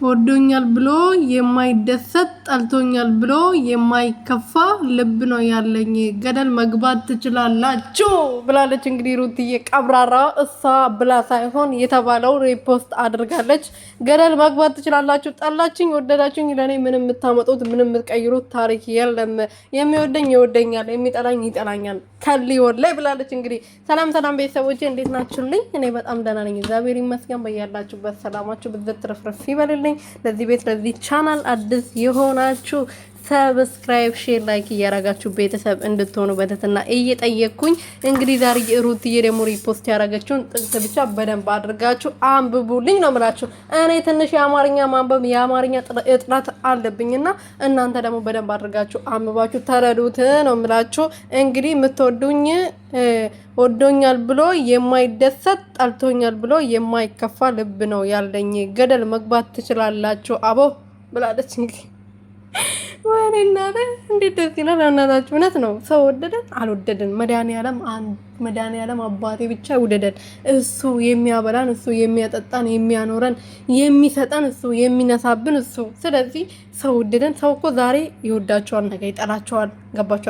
ወዶኛል ብሎ የማይደሰት ጠልቶኛል ብሎ የማይከፋ ልብ ነው ያለኝ ገደል መግባት ትችላላችሁ ብላለች። እንግዲህ ሩትዬ ቀብራራ እሷ ብላ ሳይሆን የተባለው ሪፖስት አድርጋለች። ገደል መግባት ትችላላችሁ። ጠላችኝ ወደዳችኝ ለኔ ምንም የምታመጡት ምንም የምትቀይሩት ታሪክ የለም። የሚወደኝ ይወደኛል፣ የሚጠላኝ ይጠላኛል ከሊ ወላይ ብላለች። እንግዲህ ሰላም ሰላም ቤተሰቦቼ እንዴት ናችሁልኝ? እኔ በጣም ደህና ነኝ እግዚአብሔር ይመስገን። በያላችሁበት ሰላማችሁ ብዝት ትረፍረፍ ይበልልኝ። ለዚህ ቤት ለዚህ ቻናል አዲስ የሆናችሁ ሰብስክራይብ ሼር ላይክ እያረጋችሁ ቤተሰብ እንድትሆኑ በተትና እየጠየቅኩኝ እንግዲህ ዛሬ ሩትዬ ደግሞ ሪፖስት ያረጋችሁን ጥቅስ ብቻ በደንብ አድርጋችሁ አንብቡልኝ ነው የምላችሁ። እኔ ትንሽ የአማርኛ ማንበብ የአማርኛ እጥረት አለብኝና እናንተ ደግሞ በደንብ አድርጋችሁ አንብባችሁ ተረዱት ነው የምላችሁ። እንግዲህ የምትወዱኝ ወዶኛል ብሎ የማይደሰት ጠልቶኛል ብሎ የማይከፋ ልብ ነው ያለኝ ገደል መግባት ትችላላችሁ አቦ ብላለች። እንግዲህ ወሬና እንዴት ደስ ይላል። እናታችሁ እውነት ነው። ሰው ወደደን አልወደደን መድኃኒዓለም አባቴ ብቻ ይውደደን። እሱ የሚያበላን፣ እሱ የሚያጠጣን፣ የሚያኖረን፣ የሚሰጠን፣ እሱ የሚነሳብን እሱ። ስለዚህ ሰው ወደደን። ሰው እኮ ዛሬ ይወዳቸዋል፣ ነገ ይጠላቸዋል። ገባቸዋል።